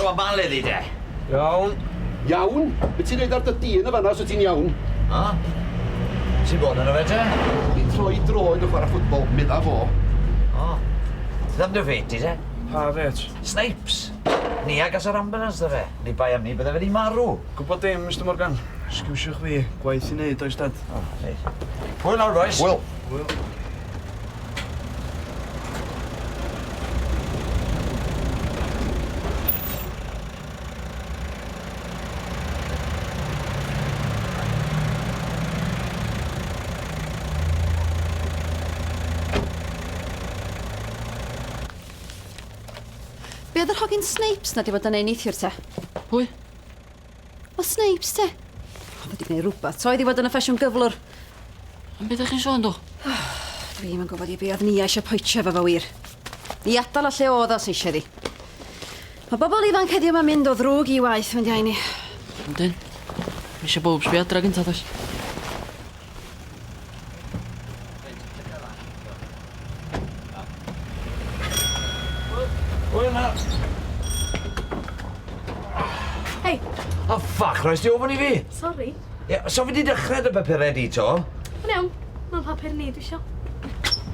gwybod malu ddi, de? Iawn. Iawn? Be ti'n neud ar dy dyn y fanna, so ti'n iawn? O? Ti'n bod yn y fe, te? Fi'n troi droed o chwarae ffwtbol, medda fo. O. Ti ddim dy feti, te? Pa fet? Snipes. Ni agas yr ambulance, da fe. Ni bai am ni, bydde fe di marw. Gwybod dim, Mr Morgan. Sgwsiwch fi, gwaith i wneud, oes dad? O, reit. Hwyl nawr, boys. Wel. Be oedd yr hogyn Snipes na di fod yn ei neithiwr te? Pwy? O Snipes te. Oedd wedi gwneud rhywbeth, so oedd i fod yn y ffasiwn gyflwr. Am beth ydych chi'n sôn, do? Dwi'm yn gwybod i be oedd ni eisiau poetio efo fo wir. I adael a lle oedd os eisiau di. Mae bobl ifanc heddiw yma'n mynd o ddrwg i waith, mynd iau ni. Yndyn. Mi eisiau bob sbi adra gyntaf, oes? Hwyl nawr. Hei. O, ffac, roes di ofyn i fi? Sori. Ie, so fi di dechrau dy bapurau di, to? Yn iawn. Mae'n papur ni, dwi isio.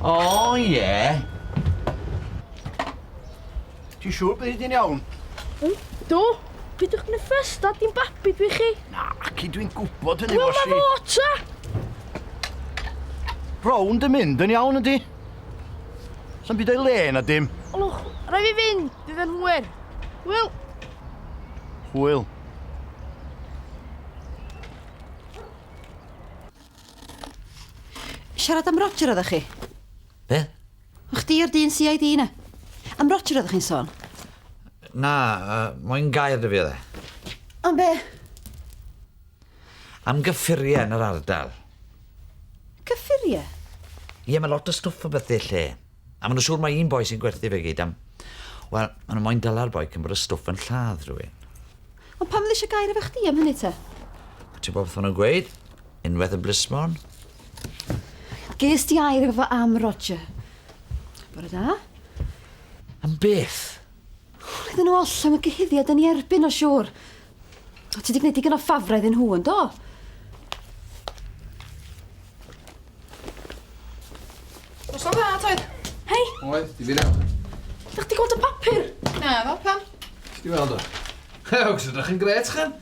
O, ie. Ti'n siŵr byddi di'n iawn? Do. Bydwch yn y ffesta, dim babi dwi chi. Na, ci dwi'n gwybod hynny Wel, fo na fo, ta! Rownd yn mynd yn iawn ydi? Sa'n byd o'i le na dim? Olwch, rai fi fynd, bydd yn hwyr. Wel. Hwyl. Siarad am Roger oeddech chi? Be? O chdi o'r dyn CID na? Am Roger oeddech chi'n sôn? Na, moyn gair dy fi oedd e. Am be? Am gyffuriau yn yr ardal. Gyffuriau? Ie, mae lot o stwff o beth lle. A maen nhw'n siŵr mae un boi sy'n gwerthu fe gyd am... Wel, maen nhw'n moyn dyla'r boi cyn bod y stwff yn lladd rhywun. Ond pam ddysio gair efo chdi am hynny te? Ti'n bod beth nhw'n gweud? Unwaith y blismon? Ges di air efo am Roger. Bore da? Am beth? Iddyn nhw all am y gyhyddiad yn ei erbyn o siŵr. O ti di gwneud digon o ffafraidd yn nhw, yn do? Os o'n dda, toedd? Hei. Oed, di fi'n iawn. Dach di gweld y papur? Na, ddo, pam? Di weld o? Ewch, sy'n drach yn gret, chan?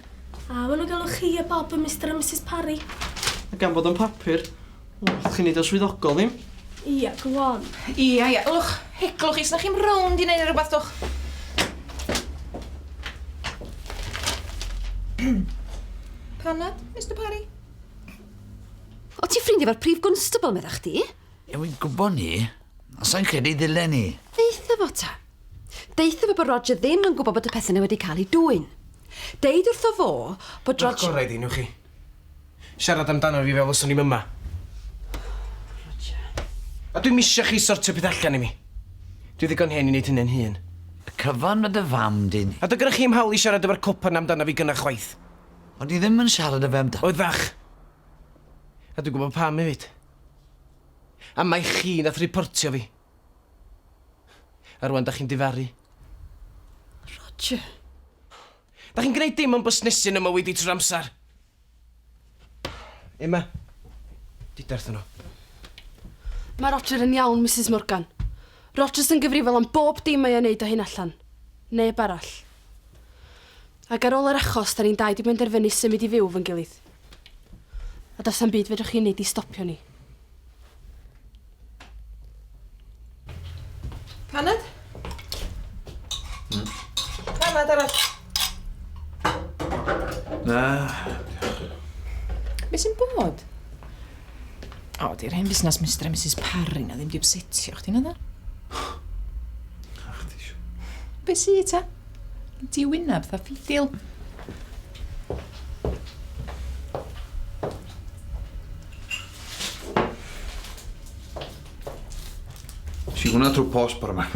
A, maen nhw galw chi a Bob y Mr a Mrs Parry. A gan bod yn papur, ydych chi'n neud o swyddogol ddim? Ia, go on. Ia, ia. Lwch, heglwch chi, snach chi'n Rownd i neud rhywbeth, doch. Pennod, Mr Parry? O ti ffrindio efo'r prif constable, meddach chdi? Ie, wy'n gwybod ni. A sa'n credu ddileni. Deitha fo ta. Deitha fo bod Roger ddim yn gwybod bod y pethau wedi cael ei dwyn. Deud wrtho fo bod Roger... Gorau di, nwch chi. Siarad amdano fi fel os o'n i'n yma. A dwi'n misio chi sortio peth allan i mi. Dwi ddigon hen i wneud hynny'n hun. Y cyfan mae dy fam di'n... A dy gyda chi ymhawl i siarad efo'r cwpan amdano fi gyna chwaith. Ond i ddim yn siarad y fe amdano. Oedd fach. A dwi'n gwybod pam hefyd. A mae chi nath reportio fi. A rwan da chi'n difaru. Roger. Da chi'n gwneud dim o'n busnesu yma wedi trwy'r amser. Emma, di derth nhw. Mae Roger yn iawn, Mrs Morgan. Roger's yn gyfrifol am bob dim mae o'n neud o hyn allan. Neb arall. Ac ar ôl yr achos, da ni'n dau di benderfynu symud i fyw fy'n gilydd. A does am byd fedrwch chi'n neud i stopio ni. Pennod? Pennod arall. Na. Be sy'n bod? O, di'r hen busnes Mr a Mrs Parry na ddim di upsetio chdi na dda? Ach, ti siw. Be sy ta? Di wynaf, dda ffidil. Si hwnna trwy post par yma.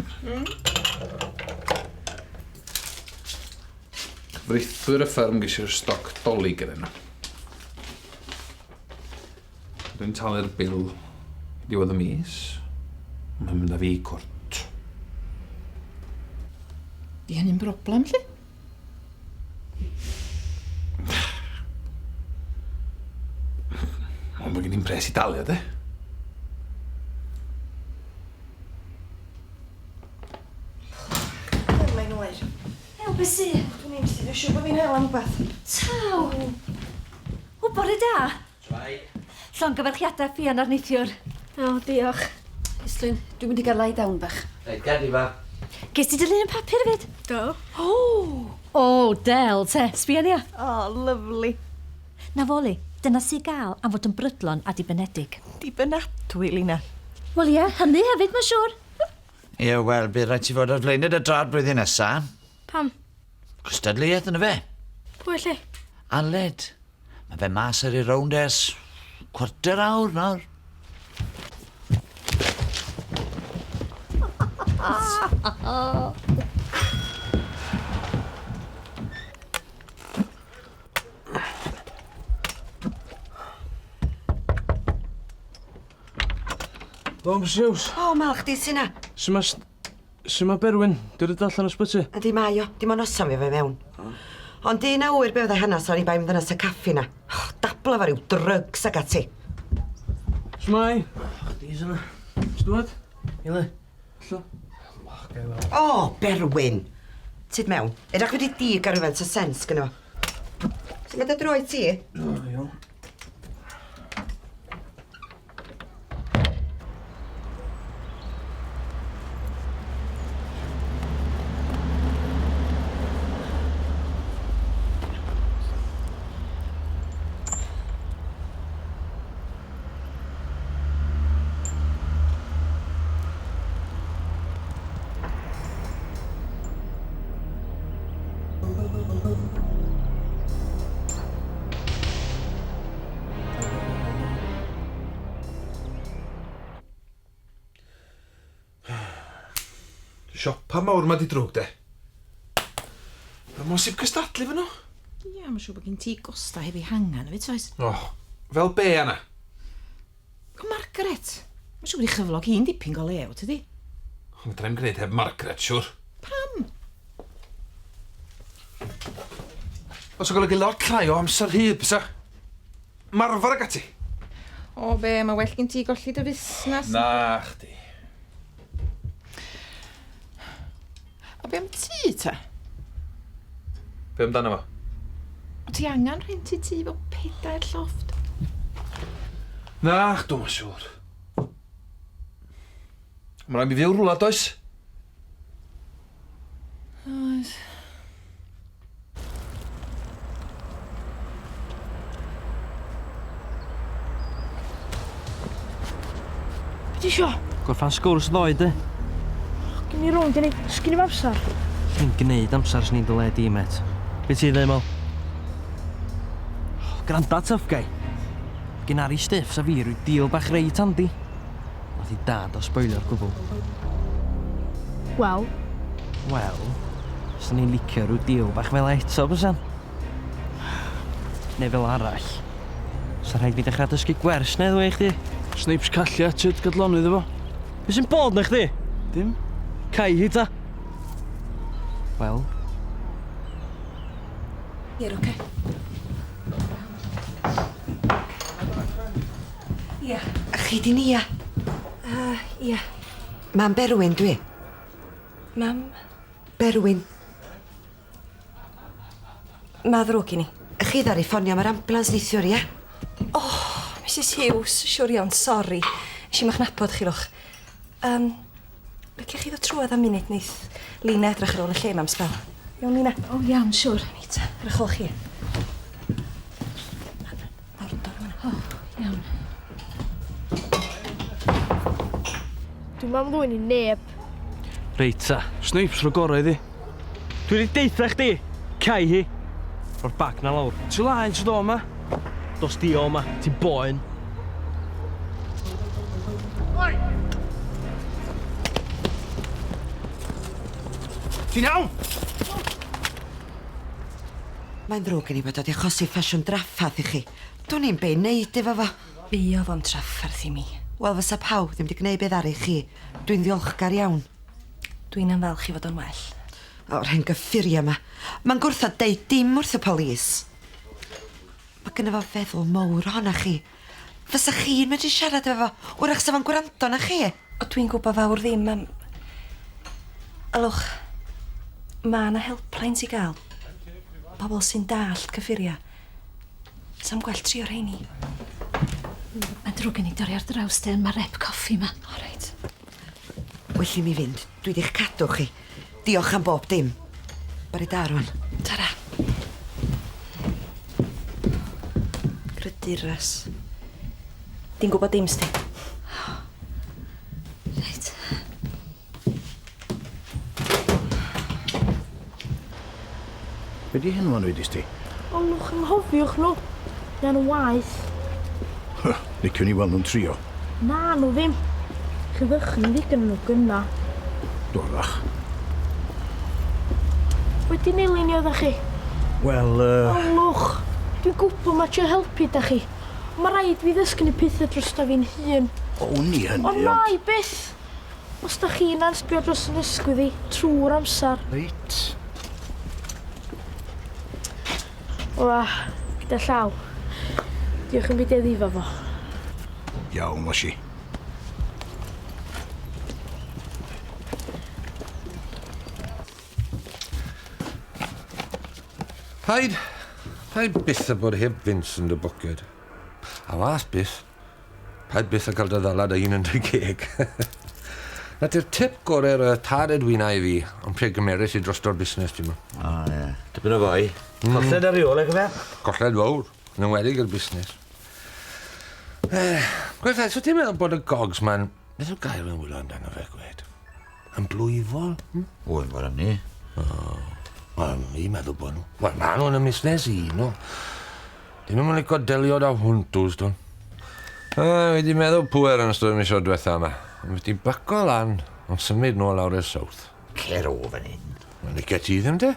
Cyfreithwyr y fferm gyda'r stoc doli gyda nhw. Rwy'n talu'r bil i diwedd y mis. Mae'n mynd â fi i cwrt. Di hynny'n broblem, lle? Ond mae gen i'n pres i dalio, de? Mae'n oer. Ew, beth si? Dwi'n i'n sydd yn siŵr bod fi'n hel am rhywbeth. Taw! O, bore da. Trai. Llongyfarchiadau ffian ar neithiwr. O, diolch. Islwyn, dwi'n mynd i gael lai dawn bach. Reit, gadi fa. Ges ti dilyn y papur hefyd? Do. O, del, te. Sbia ni. O, lyflu. Na foli, dyna sy'n gael am fod yn brydlon a dibynedig. Dibynadwy, Lina. Wel ie, hynny hefyd, mae'n siŵr. Ie, wel, bydd rhaid ti fod ar flaened y drad blwyddyn nesa. Pam? Cystadleuaeth yna fe. Pwy lle? Aled. Mae fe mas ar ei rownd ers cwarter awr nawr. Dom, siws. O, mal chdi sy'n na. Sy'n ma Berwyn? Dwi'n rhaid allan o sbyty. Ydy mae o, dim ond osa mi fe mewn. Ond di na wyr be oedd e hanas o'n i bai mynd yna sy caffi na. Dabla fa ryw drygs ag ati. Smai. Chdi sy'n na. Stwad? Ile? Allo? O, Berwyn. Tyd mewn. Edrych wedi dig ar rhywbeth o sens gyda fo. Sy'n mynd a droi ti? O, iawn. Siopa mawr ma di drwg, de? Mae bosib cystadlu fe nhw? Ie, mae'n siŵr bod gen ti gosta hefyd hangan, efo toes. O, fel be yna? O, Margaret. Mae'n siŵr bod i chyflog hi'n dipyn go lew, tydi? Ond drai'n gwneud heb Margaret, siwr. Pam? Os o golygu lot llai o amser hyd, bysa? Marfar ag ati? O, be, mae well gen ti golli dy fusnes. Na, chdi. A be am ti, ta? Be amdano fo? O ti angen rhentu ti fo 4 llofft? Na, dwi'n siŵr. Mae rhaid mi fyw rhywle, does? Oes. Be di isio? Gorffan sgwrs ddoe, de. Gyn i rownd, sgyn i amser. Ni'n gwneud amser sy'n ni'n dyle di, met. Be ti ddim o? Granda, tough guy. Gyn Ari Stiff sa fi rwy'n deal bach reit handi. Nath i dad o spoilio'r gwbl. Wel, Wel, sa ni'n licio rwy'n deal bach fel eto, bysan? Neu fel arall. Sa rhaid fi dechrau dysgu gwers neu ddwy i chdi? Snipes callia, tyd gadlonydd efo. Be sy'n bod na chdi? Dim. Cai hi ta? Wel, I'r oce. Ia. A chi di ni, ia? Ia. Mam Berwyn, dwi. Mam? Berwyn. Ma ddrwg i ni. A chi ddari ffonio mae'r ambulans neithiwr, ia? Mrs Hughes, siwr iawn, sori. Eisiau ma'ch nabod chi rwch. Lycia chi ddod trwedd am munud neith Lina edrych ar ôl y lle mam sbel. Iawn, Lina? O, iawn, siwr. Nita, ar ych ôl chi. O, iawn. dwi'n mam ddwy'n i neb. Reit ta. Snipes rho gorau iddi. dwi wedi deitha chdi. Cai hi. O'r bac na lawr. Ti laen sydd o yma? Dos di o yma. Ti boen. Ti'n iawn? Mae'n ddrwg i ni bod wedi achosi ffasiwn draffath i chi. Dwi'n ni'n be'n neud efo fo. Fi o fo'n traffarth i mi. Wel, fysa pawb ddim wedi gwneud beth ar i chi. Dwi'n ddiolchgar iawn. Dwi'n anfalch i fod o'n well. O'r hen gyffuriau yma. Mae'n gwrthod deud dim wrth y polis. Mae gynna fo feddwl mowr ohona chi. Fysa chi'n medru siarad efo fo, wrach sa fo'n gwrando na chi. O dwi'n gwybod fawr ddim am... Alwch, mae yna helplines i gael. Pobl sy'n dallt cyffuriau. Sam gwell trio rheini. Mae drwg yn ei dorri ar draws den, mae rep coffi ma. O, reit. Well i mi fynd, dwi di'ch cadw chi. Diolch am bob dim. Bari da rwan. Tara. Gryduras. Di'n gwybod dim sti. Reit. Be di hyn ma'n wedi sti? Olwch yn hofiwch nhw. Na'n waith. Licwn i weld nhw'n trio. Na, nhw ddim. Chi ddychryn ddigon nhw gynna. Dorach. Wedi nilynio dda chi. Wel, Olwch, dwi'n gwybod mae trio helpu da chi. Mae rhaid fi ddysgu ni pethau drosta fi'n hun. o ni hynny, Ond nai byth. Os da chi'n ansbio dros yn ysgwydd i trwy'r amser. Reit. Wa, gyda llaw. Diolch yn byd eddifo fo. Iawn, Mosi. Paid byth a bod heb Vincent y bwced. A was byth, paid byth a cael dy ddalad a un yn dy geg. Na di'r tip gorau'r tad edwyn i fi, ond pre gymerus i drosto'r busnes ti'n ma. O, ie. Dibyn o fwy. Colled ar reol, ag fe? Colled fawr, yn ymwedig i'r busnes. Gwerthau, so ti'n meddwl bod y gogs ma'n... Beth yw gair yn wylo amdano fe, gwed? Yn blwyfol? Wy'n fawr am ni. Wel, i'n meddwl bod nhw. Wel, ma' nhw'n y busnes i, no. Dyn nhw'n licio delio da hwntws, dwn. Wedi meddwl pwer yn ystod y misio diwetha yma. Wedi baco lan, ond symud nôl lawr i'r south. Cer o fan hyn. Wel, licio ti ddim, te?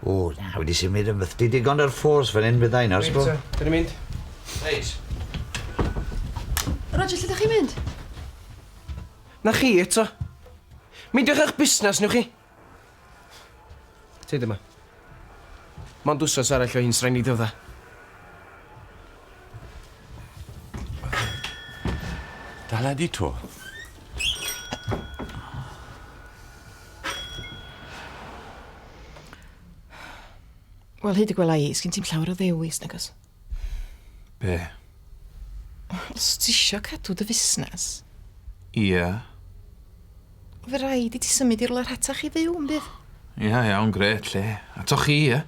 O, na, wedi symud yn fythdi digon ar ffors fan hyn byddai nawr, sbo. Dyn ni'n mynd. Reis. Roger, lle ddech chi'n mynd? Na chi eto. Meidiwch eich busnes nhw chi. Te dyma. Mae'n dwsos arall o hyn straen i ddydda. Dala di to. Wel, hyd y gwela i, sgyn ti'n llawer o ddewis, nag os? Be? Os ti isio cadw dy fusnes, Ia. fe rhaid i ti symud i'r rhatach i fyw, yn bydd? Ia, iawn, gret, lle. A to chi, ia?